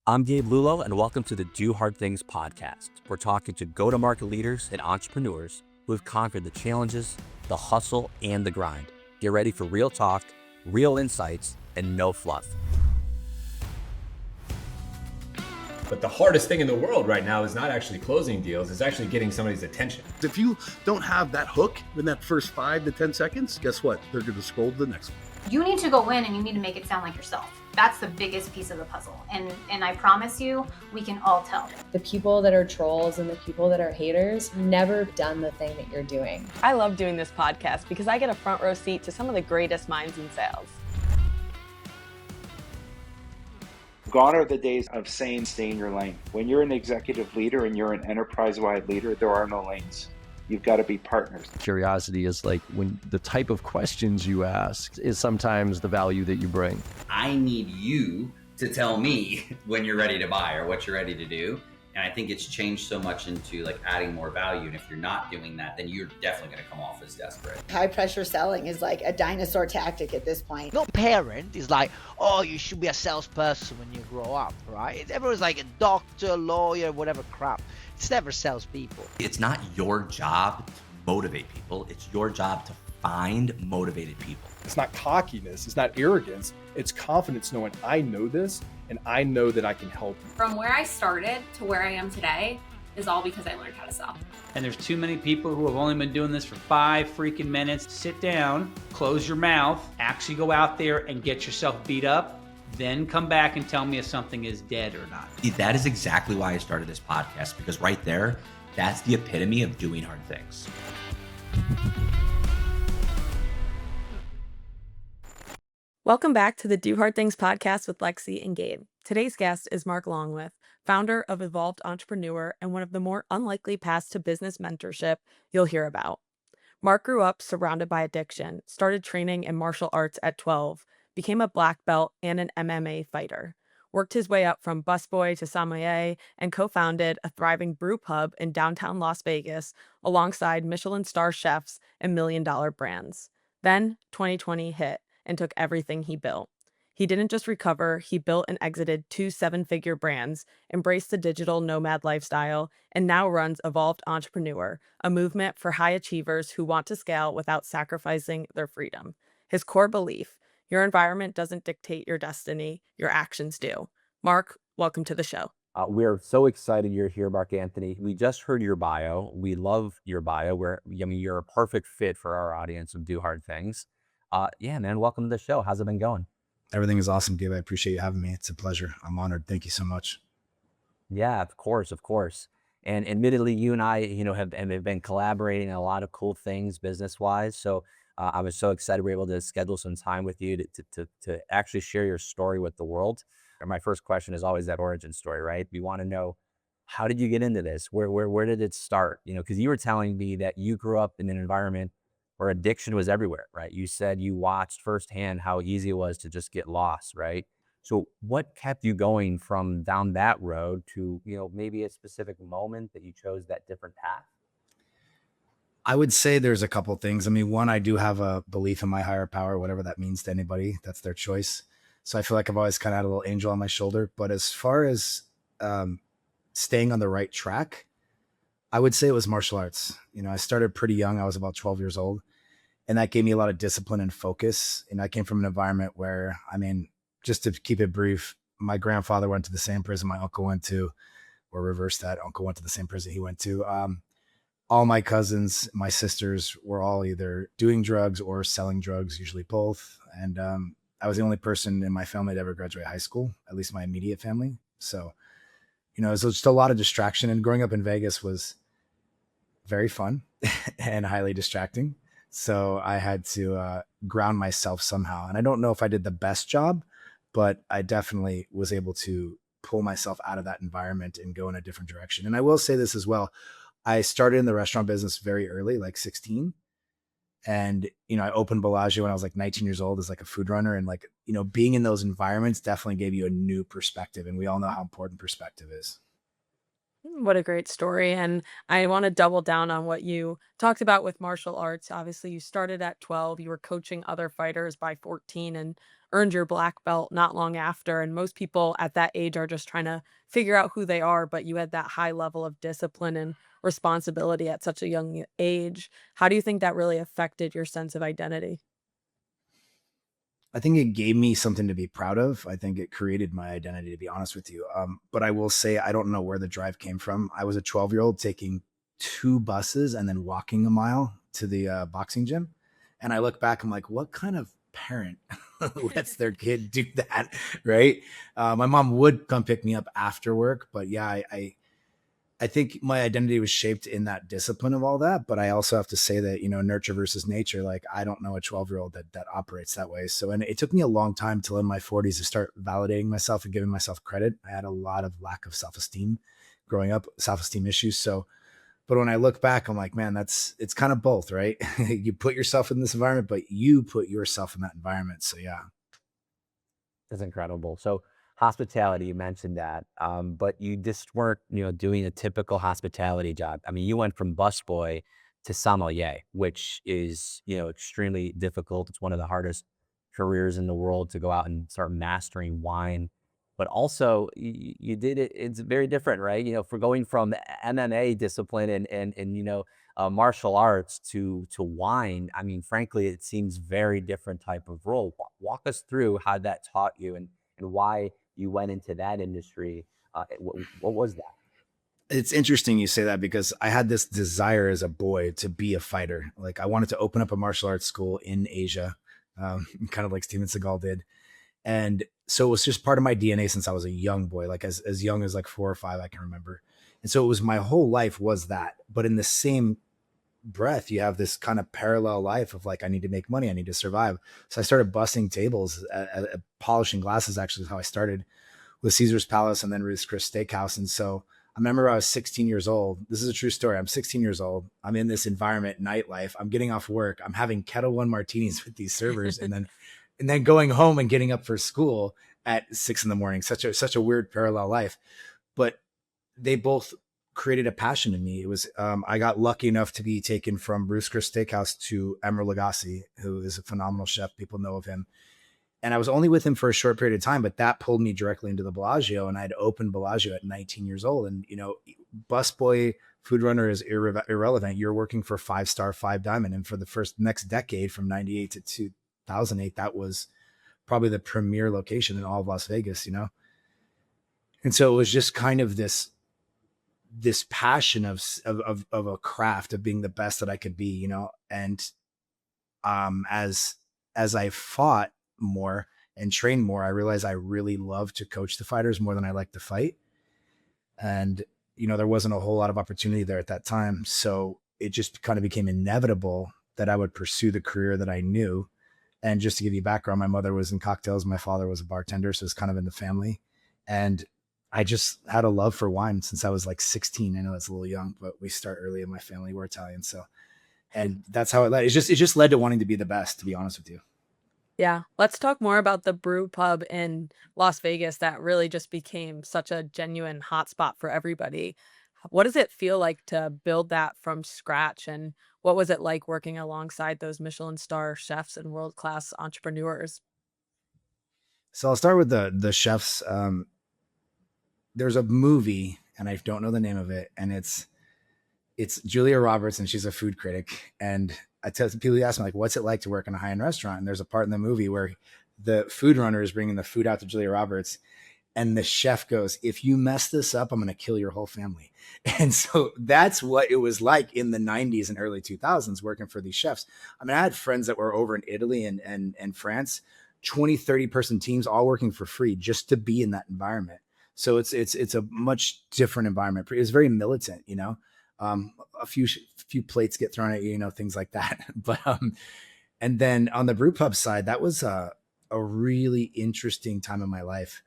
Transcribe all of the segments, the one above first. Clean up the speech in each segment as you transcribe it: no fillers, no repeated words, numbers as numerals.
I'm Gabe Lullo, and welcome to the Do Hard Things podcast. We're talking to go-to-market leaders and entrepreneurs who have conquered the challenges, the hustle, and the grind. Get ready for real talk, real insights, and no fluff. But the hardest thing in the world right now is not actually closing deals, it's actually getting somebody's attention. If you don't have that hook in that first 5 to 10 seconds, guess what? They're going to scroll to the next one. You need to go in and you need to make it sound like yourself. That's the biggest piece of the puzzle. And I promise you, we can all tell. The people that are trolls and the people that are haters never done the thing that you're doing. I love doing this podcast because I get a front row seat to some of the greatest minds in sales. Gone are the days of saying stay in your lane. When you're an executive leader and you're an enterprise-wide leader, there are no lanes. You've got to be partners. Curiosity is like when the type of questions you ask is sometimes the value that you bring. I need you to tell me when you're ready to buy or what you're ready to do. And I think it's changed so much into like adding more value. And if you're not doing that, then you're definitely going to come off as desperate. High pressure selling is like a dinosaur tactic at this point. No parent is like, oh, you should be a salesperson when you grow up, right? Everyone's like a doctor, lawyer, whatever crap. It's never salespeople. It's not your job to motivate people. It's your job to find motivated people. It's not cockiness. It's not arrogance. It's confidence knowing I know this and I know that I can help you. From where I started to where I am today is all because I learned how to sell. And there's too many people who have only been doing this for 5 freaking minutes. Sit down, close your mouth, actually go out there and get yourself beat up. Then come back and tell me if something is dead or not. That is exactly why I started this podcast, because right there, that's the epitome of doing hard things. Welcome back to the Do Hard Things podcast with Lexi and Gabe. Today's guest is Marc Longwith, founder of Evolved Entrepreneur and one of the more unlikely paths to business mentorship you'll hear about. Marc grew up surrounded by addiction, started training in martial arts at 12, became a black belt and an MMA fighter, worked his way up from busboy to sommelier, and co-founded a thriving brewpub in downtown Las Vegas alongside Michelin star chefs and million-dollar brands. Then 2020 hit and took everything he built. He didn't just recover, he built and exited 2 7-figure brands, embraced the digital nomad lifestyle, and now runs Evolved Entrepreneur, a movement for high achievers who want to scale without sacrificing their freedom. His core belief: your environment doesn't dictate your destiny, your actions do. Marc, welcome to the show. We're so excited you're here, Marc Anthony. We just heard your bio. We love your bio. You're a perfect fit for our audience of Do Hard Things. Yeah, man, welcome to the show. How's it been going? Everything is awesome, Gabe. I appreciate you having me. It's a pleasure. I'm honored. Thank you so much. Yeah, of course. And admittedly, you and I, have been collaborating on a lot of cool things business-wise. So I was so excited we were able to schedule some time with you to actually share your story with the world. And my first question is always that origin story, right? We want to know, how did you get into this? Where did it start? Because you were telling me that you grew up in an environment where addiction was everywhere, right? You said you watched firsthand how easy it was to just get lost, right? So what kept you going from down that road to, maybe a specific moment that you chose that different path? I would say there's a couple things. I mean, one, I do have a belief in my higher power, whatever that means to anybody. That's their choice. So I feel like I've always kind of had a little angel on my shoulder. But as far as staying on the right track, I would say it was martial arts. I started pretty young. I was about 12 years old. And that gave me a lot of discipline and focus. And I came from an environment where, just to keep it brief, my grandfather went to the same prison my uncle went to, or reverse that. Uncle went to the same prison he went to. All my cousins, my sisters were all either doing drugs or selling drugs, usually both. And I was the only person in my family to ever graduate high school, at least my immediate family. So, it was just a lot of distraction. And growing up in Vegas was very fun and highly distracting. So I had to ground myself somehow. And I don't know if I did the best job, but I definitely was able to pull myself out of that environment and go in a different direction. And I will say this as well. I started in the restaurant business very early, like 16. And, I opened Bellagio when I was like 19 years old as like a food runner. And like, being in those environments definitely gave you a new perspective. And we all know how important perspective is. What a great story. And I want to double down on what you talked about with martial arts. Obviously, you started at 12, you were coaching other fighters by 14 and earned your black belt not long after. And most people at that age are just trying to figure out who they are, but you had that high level of discipline and responsibility at such a young age. How do you think that really affected your sense of identity? I think it gave me something to be proud of. I think it created my identity, to be honest with you. But I will say, I don't know where the drive came from. I was a 12-year-old taking 2 buses and then walking a mile to the boxing gym. And I look back, I'm like, what kind of parent lets their kid do that? Right. My mom would come pick me up after work, but yeah, I think my identity was shaped in that discipline of all that. But I also have to say that, nurture versus nature, like I don't know a 12-year-old that operates that way. So, and it took me a long time till in my 40s to start validating myself and giving myself credit. I had a lot of lack of self-esteem growing up, self-esteem issues. So, but when I look back, I'm like, man, it's kind of both, right? You put yourself in this environment, but you put yourself in that environment. So yeah. That's incredible. So hospitality, you mentioned that, but you just weren't, doing a typical hospitality job. I mean, you went from busboy to sommelier, which is, extremely difficult. It's one of the hardest careers in the world to go out and start mastering wine. But also, you did it. It's very different, right? For going from MMA discipline and martial arts to wine. I mean, frankly, it seems very different type of role. Walk us through how that taught you and why you went into that industry. What was that? It's interesting you say that because I had this desire as a boy to be a fighter. Like I wanted to open up a martial arts school in Asia, kind of like Steven Seagal did. And so it was just part of my DNA since I was a young boy, like as young as like 4 or 5, I can remember. And so it was my whole life was that. But in the same breath, you have this kind of parallel life of like, I need to make money, I need to survive. So I started bussing tables, polishing glasses, actually is how I started with Caesar's Palace and then Ruth's Chris Steakhouse. And so I remember I was 16 years old. This is a true story. I'm 16 years old. I'm in this environment, nightlife. I'm getting off work. I'm having Kettle One martinis with these servers and then going home and getting up for school at 6 a.m. Such a weird parallel life, but they both created a passion in me. It was, I got lucky enough to be taken from Ruth's Chris Steakhouse to Emeril Lagasse, who is a phenomenal chef. People know of him. And I was only with him for a short period of time, but that pulled me directly into the Bellagio, and I'd opened Bellagio at 19 years old. And, busboy food runner is irrelevant. You're working for 5-star, 5-diamond. And for the next decade from 98 to 2008, that was probably the premier location in all of Las Vegas, And so it was just kind of this passion of a craft, of being the best that I could be, and as I fought more and trained more, I realized I really love to coach the fighters more than I like to fight. And, there wasn't a whole lot of opportunity there at that time. So it just kind of became inevitable that I would pursue the career that I knew. And just to give you background, my mother was in cocktails. My father was a bartender. So it's kind of in the family. And I just had a love for wine since I was like 16. I know it's a little young, but we start early in my family. We're Italian. So, and that's how it led. It just led to wanting to be the best, to be honest with you. Yeah, let's talk more about the brew pub in Las Vegas that really just became such a genuine hotspot for everybody. What does it feel like to build that from scratch? And what was it like working alongside those Michelin star chefs and world-class entrepreneurs? So I'll start with the chefs. There's a movie, and I don't know the name of it, and it's Julia Roberts, and she's a food critic. And I tell people, ask me like, what's it like to work in a high-end restaurant? And there's a part in the movie where the food runner is bringing the food out to Julia Roberts, and the chef goes, if you mess this up, I'm going to kill your whole family. And so that's what it was like in the 90s and early 2000s working for these chefs. I mean, I had friends that were over in Italy and France, 20, 30 person teams, all working for free just to be in that environment. So it's a much different environment. It was very militant, a few plates get thrown at you, things like that. But, and then on the brew pub side, that was a really interesting time in my life.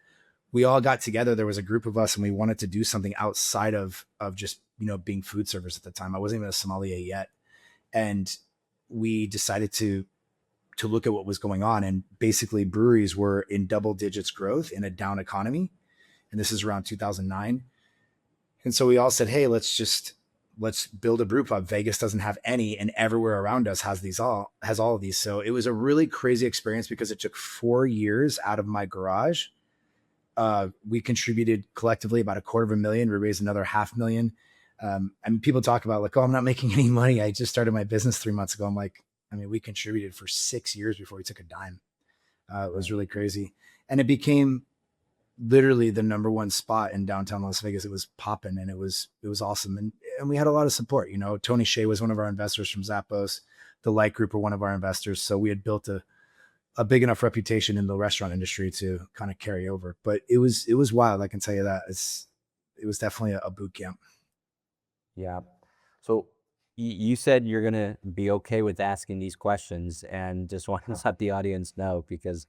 We all got together. There was a group of us and we wanted to do something outside of just, being food service at the time. I wasn't even a sommelier yet. And we decided to look at what was going on. And basically breweries were in double digits growth in a down economy. And this is around 2009. And so we all said, hey, let's just let's build a brew pub. Vegas doesn't have any, and everywhere around us has all of these. So it was a really crazy experience because it took 4 years out of my garage. We contributed collectively about $250,000. We raised another $500,000. And people talk about like, oh, I'm not making any money. I just started my business 3 months ago. I'm like, I mean, we contributed for 6 years before we took a dime. It was really crazy. And it became literally the number one spot in downtown Las Vegas. It was popping, and it was awesome. And we had a lot of support. You know, Tony Hsieh was one of our investors from Zappos. The Light Group were one of our investors. So we had built a big enough reputation in the restaurant industry to kind of carry over. But it was wild. I can tell you that. It was definitely a boot camp. Yeah. So you said you're going to be okay with asking these questions, and just want to let the audience know, because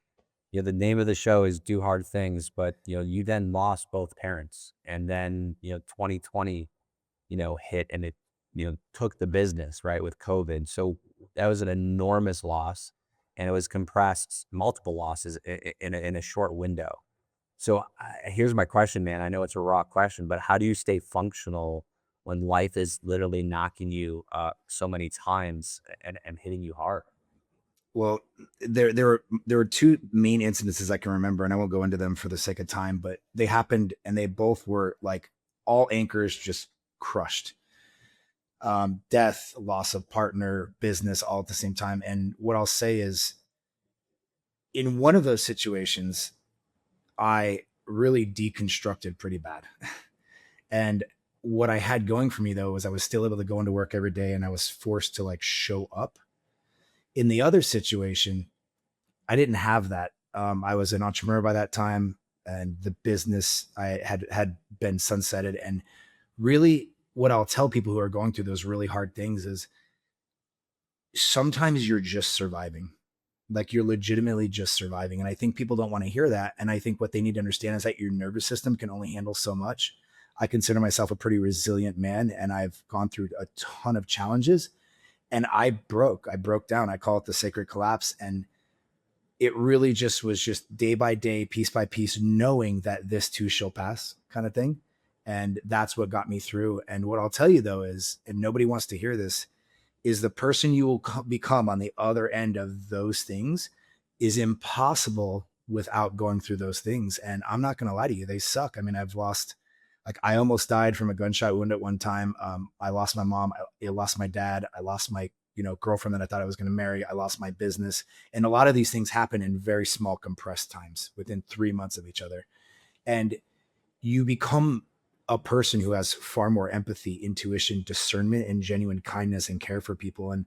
the name of the show is Do Hard Things, but you then lost both parents, and then 2020 hit, and it took the business, right, with COVID. So that was an enormous loss, and it was compressed, multiple losses in a short window. So here's my question, man. I know it's a raw question, but how do you stay functional when life is literally knocking you so many times and hitting you hard? Well, there were two main incidences I can remember, and I won't go into them for the sake of time, but they happened, and they both were like all anchors just crushed. Death, loss of partner, business, all at the same time. And what I'll say is, in one of those situations, I really deconstructed pretty bad. And what I had going for me, though, was I was still able to go into work every day, and I was forced to like show up. In the other situation, I didn't have that. I was an entrepreneur by that time, and the business I had been sunsetted. And really, what I'll tell people who are going through those really hard things is, sometimes you're just surviving. Like, you're legitimately just surviving. And I think people don't want to hear that. And I think what they need to understand is that your nervous system can only handle so much. I consider myself a pretty resilient man, and I've gone through a ton of challenges. And I broke down. I call it the sacred collapse. And it really just was just day by day, piece by piece, knowing that this too shall pass kind of thing. And that's what got me through. And what I'll tell you, though, is, and nobody wants to hear this, is the person you will become on the other end of those things is impossible without going through those things. And I'm not going to lie to you, they suck. I mean, I almost died from a gunshot wound at one time. I lost my mom. I lost my dad. I lost my, girlfriend that I thought I was going to marry. I lost my business. And a lot of these things happen in very small, compressed times within 3 months of each other. And you become a person who has far more empathy, intuition, discernment, and genuine kindness and care for people. And,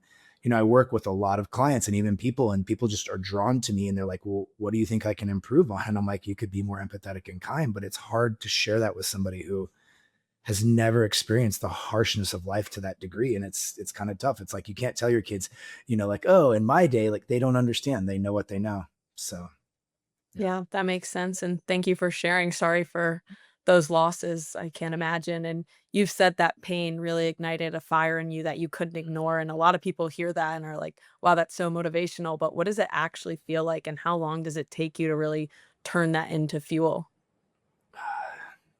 I work with a lot of clients and even people, and people just are drawn to me, and they're like, well, what do you think I can improve on? And I'm like, you could be more empathetic and kind, but it's hard to share that with somebody who has never experienced the harshness of life to that degree. And it's kind of tough. It's like, you can't tell your kids, like, oh, in my day, like, they don't understand. They know what they know. So. Yeah, that makes sense. And thank you for sharing. Sorry for those losses. I can't imagine. And you've said that pain really ignited a fire in you that you couldn't ignore. And a lot of people hear that and are like, wow, that's so motivational. But what does it actually feel like? And how long does it take you to really turn that into fuel?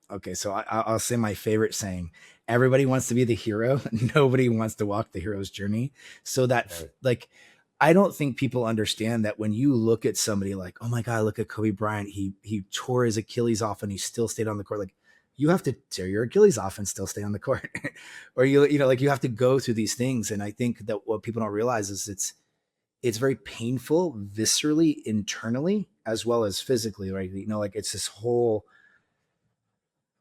Okay, so I'll say my favorite saying: everybody wants to be the hero. Nobody wants to walk the hero's journey. So that, like, I don't think people understand that when you look at somebody like, oh my God, look at Kobe Bryant. He tore his Achilles off and he still stayed on the court. Like, you have to tear your Achilles off and still stay on the court. Or like, you have to go through these things. And I think that what people don't realize is it's very painful, viscerally, internally, as well as physically, right? Like, it's this whole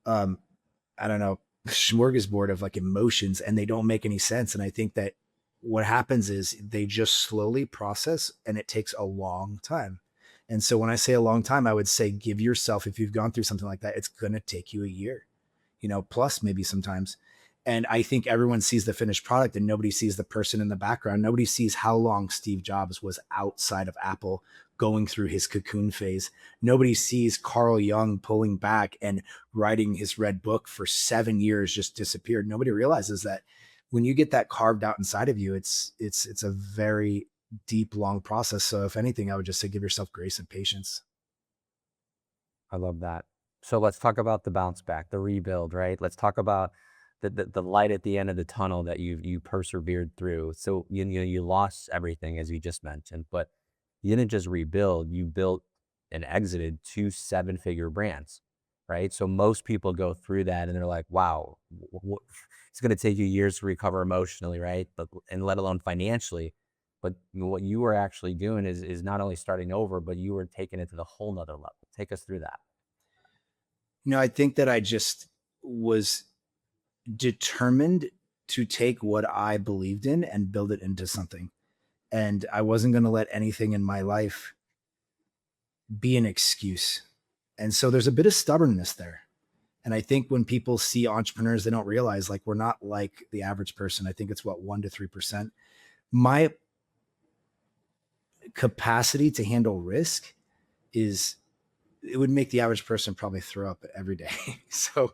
I don't know, smorgasbord of like emotions, and they don't make any sense. And I think that what happens is they just slowly process, and it takes a long time. And so when I say a long time, I would say, give yourself, if you've gone through something like that, it's going to take you a year, plus maybe sometimes. And I think everyone sees the finished product, and nobody sees the person in the background. Nobody sees how long Steve Jobs was outside of Apple, going through his cocoon phase. Nobody sees Carl Jung pulling back and writing his red book for 7 years, just disappeared. Nobody realizes that when you get that carved out inside of you, it's a very deep, long process. So if anything, I would just say, give yourself grace and patience. I love that. So let's talk about the bounce back, the rebuild, right? Let's talk about the light at the end of the tunnel that you persevered through. So you lost everything as you just mentioned, but you didn't just rebuild. You built and exited 2 7-figure brands, right? So most people go through that and they're like, wow, it's going to take you years to recover emotionally, right? But and let alone financially. But what you were actually doing is not only starting over, but you were taking it to the whole nother level. Take us through that. I think that I just was determined to take what I believed in and build it into something. And I wasn't going to let anything in my life be an excuse. And so there's a bit of stubbornness there. And I think when people see entrepreneurs, they don't realize like we're not like the average person. I think it's what 1 to 3%. My capacity to handle risk it would make the average person probably throw up every day. So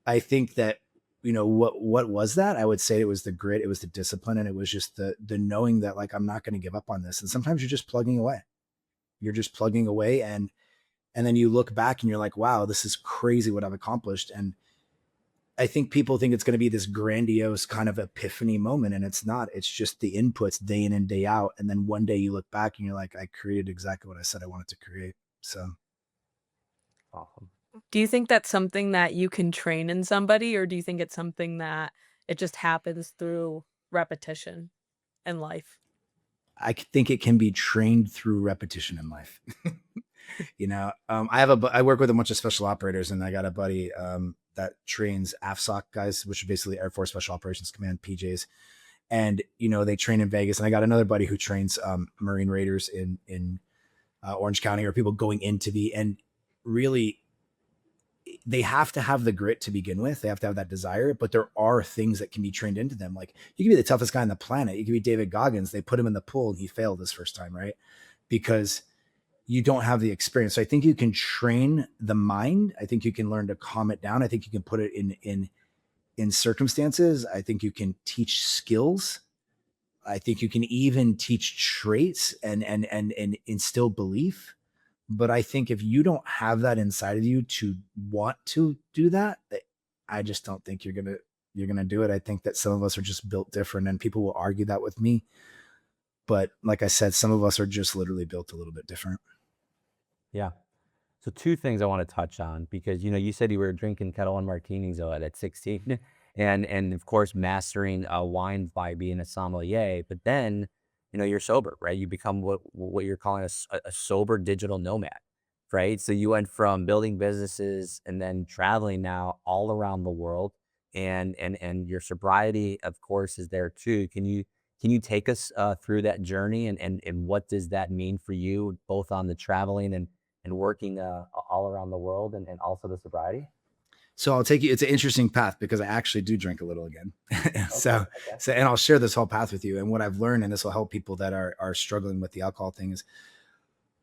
I think that, what was that? I would say it was the grit, it was the discipline, and it was just the knowing that like, I'm not going to give up on this. And sometimes you're just plugging away. And then you look back and you're like, wow, this is crazy what I've accomplished. And I think people think it's going to be this grandiose kind of epiphany moment. And it's not. It's just the inputs day in and day out. And then one day you look back and you're like, I created exactly what I said I wanted to create. So. Awesome. Do you think that's something that you can train in somebody, or do you think it's something that it just happens through repetition in life? I think it can be trained through repetition in life. I work with a bunch of special operators, and I got a buddy that trains AFSOC guys, which are basically Air Force Special Operations Command, PJs. And, they train in Vegas. And I got another buddy who trains Marine Raiders in Orange County, or people going into and really, they have to have the grit to begin with. They have to have that desire, but there are things that can be trained into them. Like you can be the toughest guy on the planet. You can be David Goggins. They put him in the pool and he failed his first time, right? Because you don't have the experience. So I think you can train the mind. I think you can learn to calm it down. I think you can put it in circumstances. I think you can teach skills. I think you can even teach traits and instill belief. But I think if you don't have that inside of you to want to do that, I just don't think you're going to do it. I think that some of us are just built different, and people will argue that with me. But like I said, some of us are just literally built a little bit different. Yeah. So 2 things I want to touch on, because, you said you were drinking Kettle One martinis at 16 and of course, mastering wine by being a sommelier, but then, you're sober, right? You become what you're calling a sober digital nomad, right? So you went from building businesses and then traveling now all around the world, and your sobriety, of course, is there too. Can you take us through that journey, and what does that mean for you, both on the traveling and working all around the world, and also the sobriety? So I'll take you. It's an interesting path because I actually do drink a little again. So and I'll share this whole path with you. And what I've learned, and this will help people that are struggling with the alcohol thing, is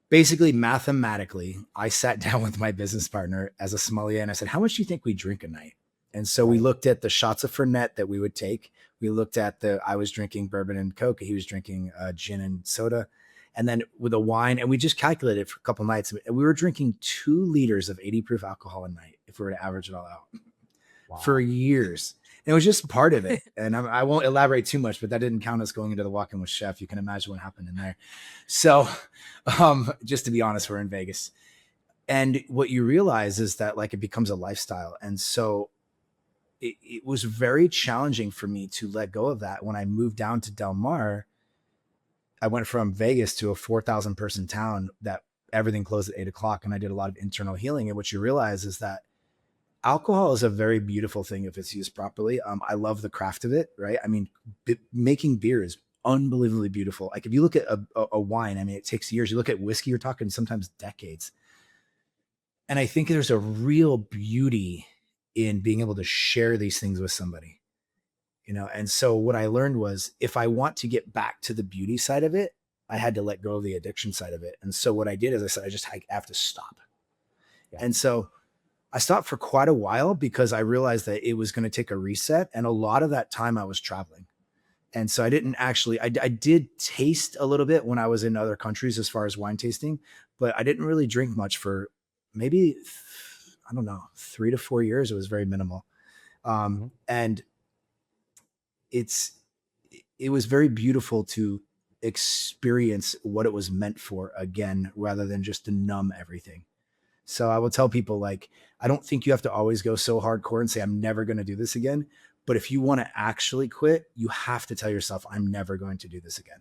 basically mathematically, I sat down with my business partner as a sommelier and I said, how much do you think we drink a night? And so we looked at the shots of Fernet that we would take. We looked at I was drinking bourbon and Coke. He was drinking gin and soda. And then with a wine, and we just calculated for a couple nights. And we were drinking 2 liters of 80 proof alcohol a night, if we were to average it all out, for years. And it was just part of it. And I won't elaborate too much, but that didn't count us going into the walk-in with Chef. You can imagine what happened in there. So just to be honest, we're in Vegas. And what you realize is that like it becomes a lifestyle. And so it was very challenging for me to let go of that. When I moved down to Del Mar, I went from Vegas to a 4,000 person town that everything closed at 8 o'clock. And I did a lot of internal healing. And what you realize is that alcohol is a very beautiful thing if it's used properly. I love the craft of it, right? I mean, making beer is unbelievably beautiful. Like if you look at a wine, I mean, it takes years. You look at whiskey, you're talking sometimes decades. And I think there's a real beauty in being able to share these things with somebody. And so what I learned was if I want to get back to the beauty side of it, I had to let go of the addiction side of it. And so what I did is I said, I have to stop. Yeah. And so I stopped for quite a while because I realized that it was going to take a reset. And a lot of that time I was traveling. And so I didn't actually, I did taste a little bit when I was in other countries as far as wine tasting, but I didn't really drink much for maybe, I don't know, 3 to 4 years. It was very minimal. And it was very beautiful to experience what it was meant for again, rather than just to numb everything. So I will tell people, like, I don't think you have to always go so hardcore and say, I'm never going to do this again. But if you want to actually quit, you have to tell yourself, I'm never going to do this again.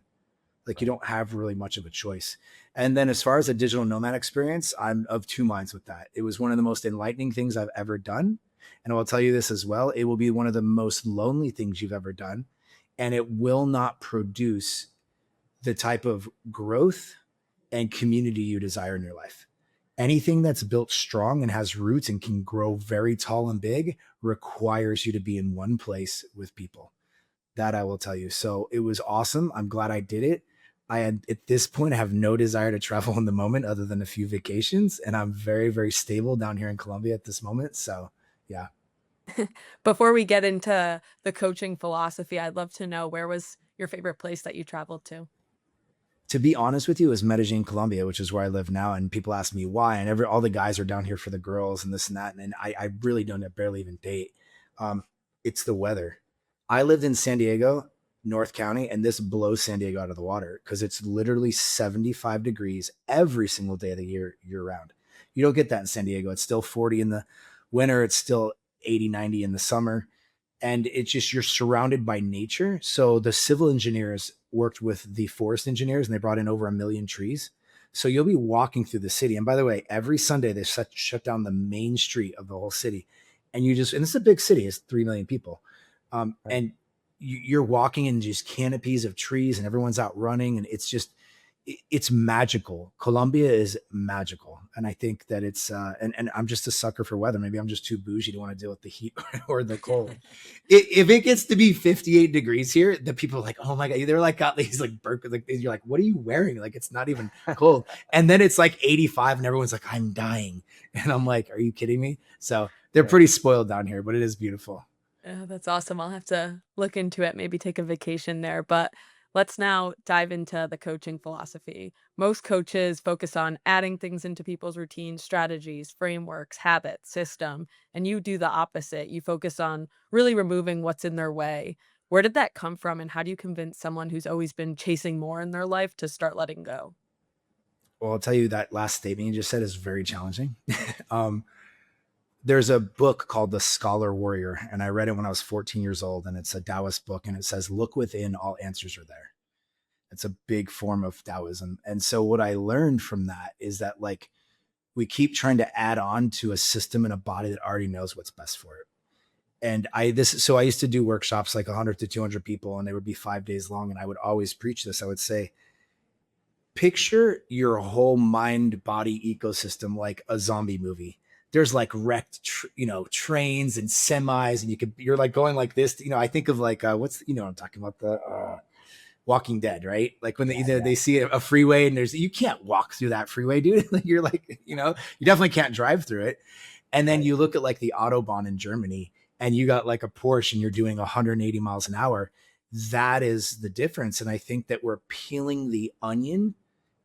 Like, you don't have really much of a choice. And then as far as a digital nomad experience, I'm of two minds with that. It was one of the most enlightening things I've ever done. And I will tell you this as well. It will be one of the most lonely things you've ever done. And it will not produce the type of growth and community you desire in your life. Anything that's built strong and has roots and can grow very tall and big requires you to be in one place with people. That I will tell you. So it was awesome. I'm glad I did it. At this point, I have no desire to travel in the moment other than a few vacations. And I'm very, very stable down here in Colombia at this moment. So yeah. Before we get into the coaching philosophy, I'd love to know, where was your favorite place that you traveled to? To be honest with you, it was Medellin, Colombia, which is where I live now. And people ask me why. And all the guys are down here for the girls and this and that. And I really don't barely even date. It's the weather. I lived in San Diego, North County, and this blows San Diego out of the water because it's literally 75 degrees every single day of the year round. You don't get that in San Diego. It's still 40 in the winter. It's still 80, 90 in the summer. And it's just, you're surrounded by nature. So the civil engineers worked with the forest engineers and they brought in over 1 million trees. So you'll be walking through the city. And by the way, every Sunday they shut down the main street of the whole city. And and it's a big city. It's 3 million people. And you're walking in just canopies of trees and everyone's out running. And it's magical. Colombia is magical. And I think that it's, and I'm just a sucker for weather. Maybe I'm just too bougie to want to deal with the heat or the cold. If it gets to be 58 degrees here, the people are like, oh my God, they're like, got these like you're like, what are you wearing? Like, it's not even cold. And then it's like 85 and everyone's like, I'm dying. And I'm like, are you kidding me? So they're pretty spoiled down here, but it is beautiful. Oh, that's awesome. I'll have to look into it, maybe take a vacation there. But let's now dive into the coaching philosophy. Most coaches focus on adding things into people's routines, strategies, frameworks, habits, system, and you do the opposite. You focus on really removing what's in their way. Where did that come from, and how do you convince someone who's always been chasing more in their life to start letting go? Well, I'll tell you, that last statement you just said is very challenging. There's a book called The Scholar Warrior, and I read it when I was 14 years old, and it's a Taoist book, and it says, look within, all answers are there. It's a big form of Taoism. And so what I learned from that is that, like, we keep trying to add on to a system and a body that already knows what's best for it. And I used to do workshops, like 100 to 200 people, and they would be 5 days long. And I would always preach this. I would say, picture your whole mind body ecosystem like a zombie movie. There's like wrecked, trains and semis, and you're like going like this. I think of like, what I'm talking about, the Walking Dead, right? Like when they see a freeway and you can't walk through that freeway, dude. You're like, you definitely can't drive through it. And then you look at like the Autobahn in Germany and you got like a Porsche and you're doing 180 miles an hour. That is the difference. And I think that we're peeling the onion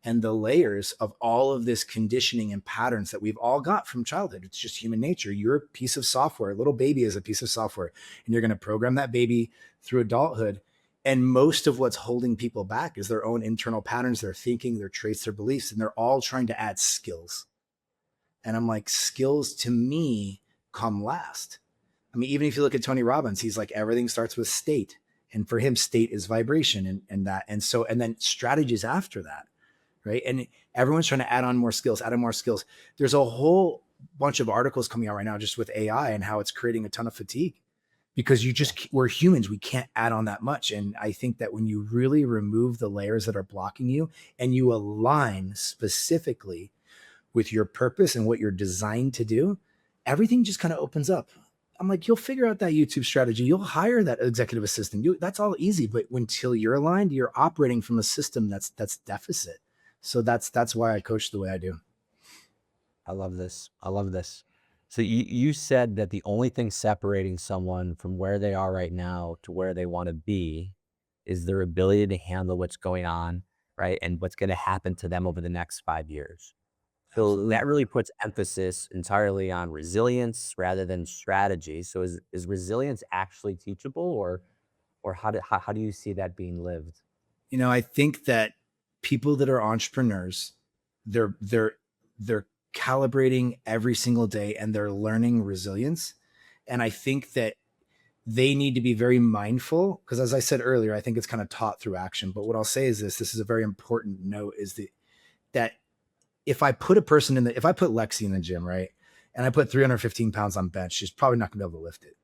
and the layers of all of this conditioning and patterns that we've all got from childhood. It's just human nature. You're a piece of software. A little baby is a piece of software, and you're going to program that baby through adulthood. And most of what's holding people back is their own internal patterns, their thinking, their traits, their beliefs, and they're all trying to add skills. And I'm like, skills to me come last. I mean, even if you look at Tony Robbins, he's like, everything starts with state. And for him, state is vibration and that. And then strategies after that. Right. And everyone's trying to add on more skills. There's a whole bunch of articles coming out right now just with AI and how it's creating a ton of fatigue because we're humans. We can't add on that much. And I think that when you really remove the layers that are blocking you and you align specifically with your purpose and what you're designed to do, everything just kind of opens up. I'm like, you'll figure out that YouTube strategy. You'll hire that executive assistant. That's all easy. But until you're aligned, you're operating from a system that's deficit. So that's why I coach the way I do. I love this. So you said that the only thing separating someone from where they are right now to where they want to be is their ability to handle what's going on, right? And what's going to happen to them over the next 5 years. So that really puts emphasis entirely on resilience rather than strategy. So is resilience actually teachable, or or how do you see that being lived? You know, I think that people that are entrepreneurs, they're calibrating every single day and they're learning resilience. And I think that they need to be very mindful because, as I said earlier, I think it's kind of taught through action. But what I'll say is this is a very important note, is that if I put if I put Lexi in the gym, right, and I put 315 pounds on bench, she's probably not gonna be able to lift it.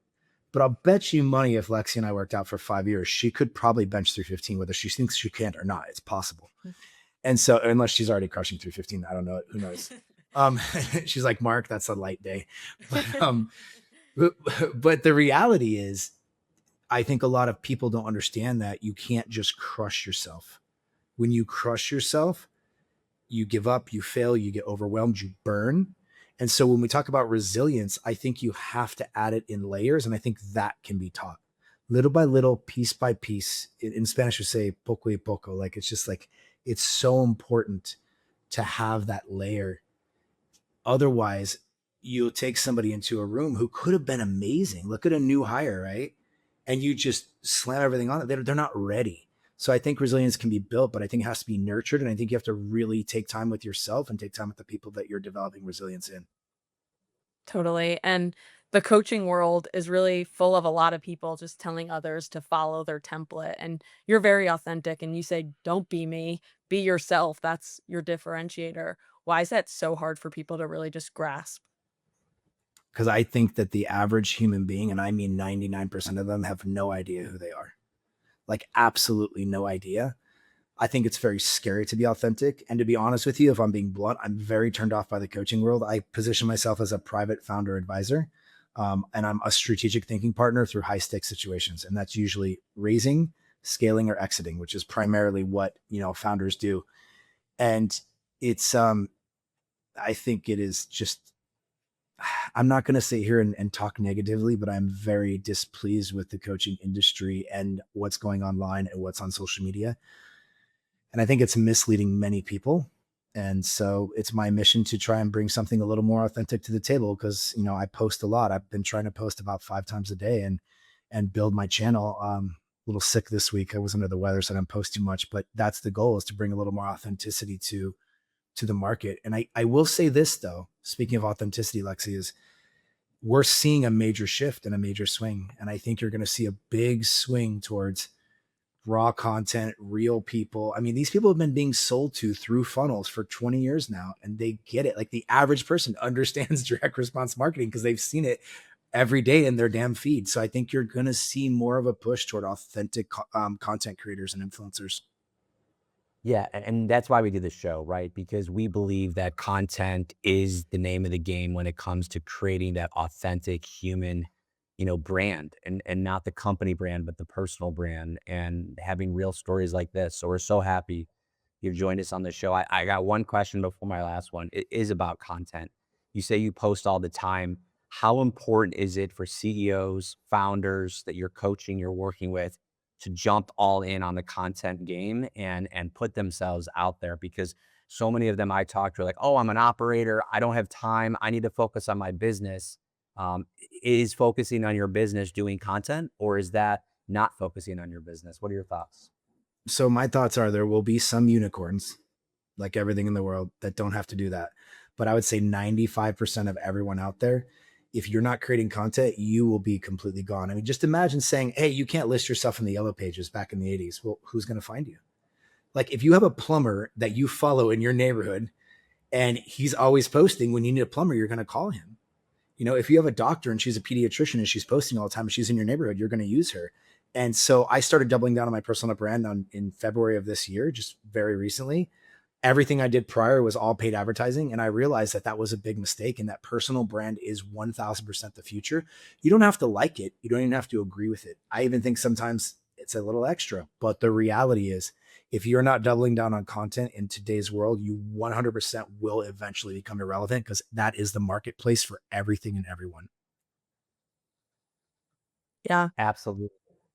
But I'll bet you money if Lexi and I worked out for 5 years, she could probably bench 315, whether she thinks she can or not. It's possible. And so, unless she's already crushing 315, I don't know. Who knows? She's like, Mark, that's a light day. But the reality is, I think a lot of people don't understand that you can't just crush yourself. When you crush yourself, you give up, you fail, you get overwhelmed, you burn. And so when we talk about resilience, I think you have to add it in layers. And I think that can be taught little by little, piece by piece. In Spanish, we say poco y poco. Like, it's just like, it's so important to have that layer. Otherwise, you'll take somebody into a room who could have been amazing. Look at a new hire, right? And you just slam everything on it. They're not ready. So I think resilience can be built, but I think it has to be nurtured. And I think you have to really take time with yourself and take time with the people that you're developing resilience in. Totally. And the coaching world is really full of a lot of people just telling others to follow their template. And you're very authentic and you say, don't be me, be yourself. That's your differentiator. Why is that so hard for people to really just grasp? Because I think that the average human being, and I mean 99% of them, have no idea who they are. Like, absolutely no idea. I think it's very scary to be authentic. And to be honest with you, if I'm being blunt, I'm very turned off by the coaching world. I position myself as a private founder advisor, and I'm a strategic thinking partner through high stakes situations. And that's usually raising, scaling, or exiting, which is primarily what, founders do. And it's, I think it is just, I'm not going to sit here and talk negatively, but I'm very displeased with the coaching industry and what's going online and what's on social media. And I think it's misleading many people. And so it's my mission to try and bring something a little more authentic to the table because, I post a lot. I've been trying to post about 5 times a day and build my channel. A little sick this week. I was under the weather, so I didn't post too much, but that's the goal, is to bring a little more authenticity to the market. And I will say this though, speaking of authenticity, Lexi, is we're seeing a major shift and a major swing. And I think you're going to see a big swing towards raw content, real people. I mean, these people have been being sold to through funnels for 20 years now, and they get it. Like, the average person understands direct response marketing because they've seen it every day in their damn feed. So I think you're going to see more of a push toward authentic content creators and influencers. Yeah, and that's why we do this show, right? Because we believe that content is the name of the game when it comes to creating that authentic human, brand, and not the company brand, but the personal brand, and having real stories like this. So we're so happy you've joined us on the show. I got one question before my last one. It is about content. You say you post all the time. How important is it for CEOs, founders that you're coaching, you're working with, to jump all in on the content game and put themselves out there? Because so many of them I talk to are like, oh, I'm an operator, I don't have time, I need to focus on my business. Is focusing on your business doing content, or is that not focusing on your business? What are your thoughts? So my thoughts are, there will be some unicorns, like everything in the world, that don't have to do that. But I would say 95% of everyone out there, if you're not creating content, you will be completely gone. I mean, just imagine saying, hey, you can't list yourself in the yellow pages back in the 80s. Well, who's going to find you? Like, if you have a plumber that you follow in your neighborhood and he's always posting, when you need a plumber, you're going to call him. If you have a doctor and she's a pediatrician and she's posting all the time and she's in your neighborhood, you're going to use her. And so I started doubling down on my personal brand in February of this year, just very recently. Everything I did prior was all paid advertising. And I realized that was a big mistake, and that personal brand is 1000% the future. You don't have to like it. You don't even have to agree with it. I even think sometimes it's a little extra, but the reality is, if you're not doubling down on content in today's world, you 100% will eventually become irrelevant, because that is the marketplace for everything and everyone. Yeah. Absolutely.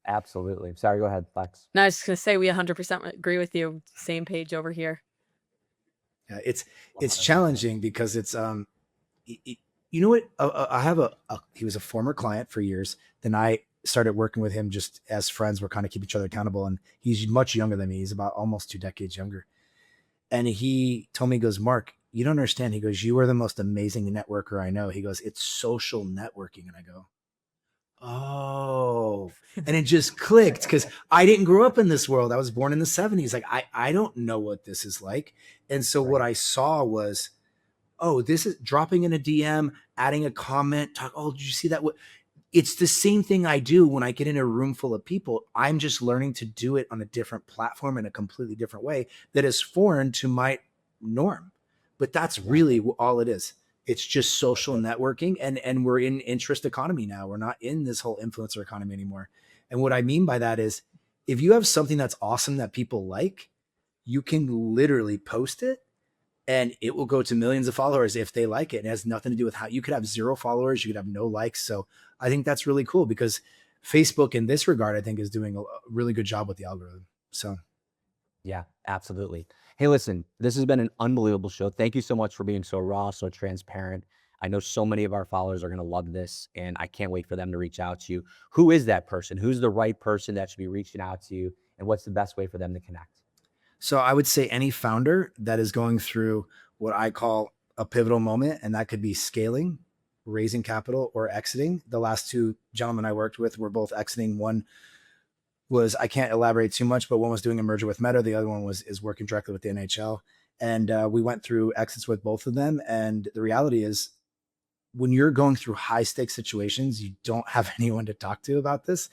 Absolutely. Sorry, go ahead, Flex. No, I was just going to say, we 100% agree with you. Same page over here. Yeah, it's challenging because it's you know what, I have he was a former client for years. Then I started working with him just as friends. We're kind of keep each other accountable. And he's much younger than me. He's about almost 2 decades younger. And he told me, he goes, Mark, you don't understand. He goes, you are the most amazing networker I know. He goes, it's social networking. And I go, oh, and it just clicked because I didn't grow up in this world. I was born in the 70s. Like, I don't know what this is like. And so what I saw was, oh, this is dropping in a DM, adding a comment, talk. Oh, did you see that? It's the same thing I do when I get in a room full of people. I'm just learning to do it on a different platform in a completely different way that is foreign to my norm. But that's really all it is. It's just social networking, and we're in interest economy now. We're not in this whole influencer economy anymore. And what I mean by that is, if you have something that's awesome that people like, you can literally post it and it will go to millions of followers if they like it. It has nothing to do with how you could have 0 followers, you could have no likes. So I think that's really cool because Facebook in this regard, I think, is doing a really good job with the algorithm. So yeah, absolutely. Hey, listen, this has been an unbelievable show. Thank you so much for being so raw, so transparent. I know so many of our followers are going to love this, and I can't wait for them to reach out to you. Who is that person? Who's the right person that should be reaching out to you? And what's the best way for them to connect? So I would say any founder that is going through what I call a pivotal moment, and that could be scaling, raising capital, or exiting. The last 2 gentlemen I worked with were both exiting. One was, I can't elaborate too much, but one was doing a merger with Meta. The other one is working directly with the NHL. And we went through exits with both of them. And the reality is, when you're going through high stakes situations, you don't have anyone to talk to about this,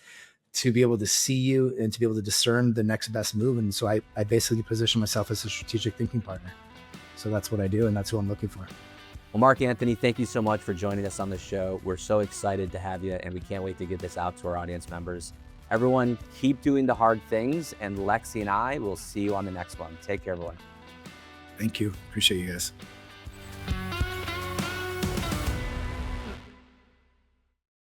to be able to see you and to be able to discern the next best move. And so I basically position myself as a strategic thinking partner. So that's what I do, and that's who I'm looking for. Well, Marc Anthony, thank you so much for joining us on the show. We're so excited to have you, and we can't wait to get this out to our audience members. Everyone, keep doing the hard things, and Lexi and I will see you on the next one. Take care, everyone. Thank you. Appreciate you guys.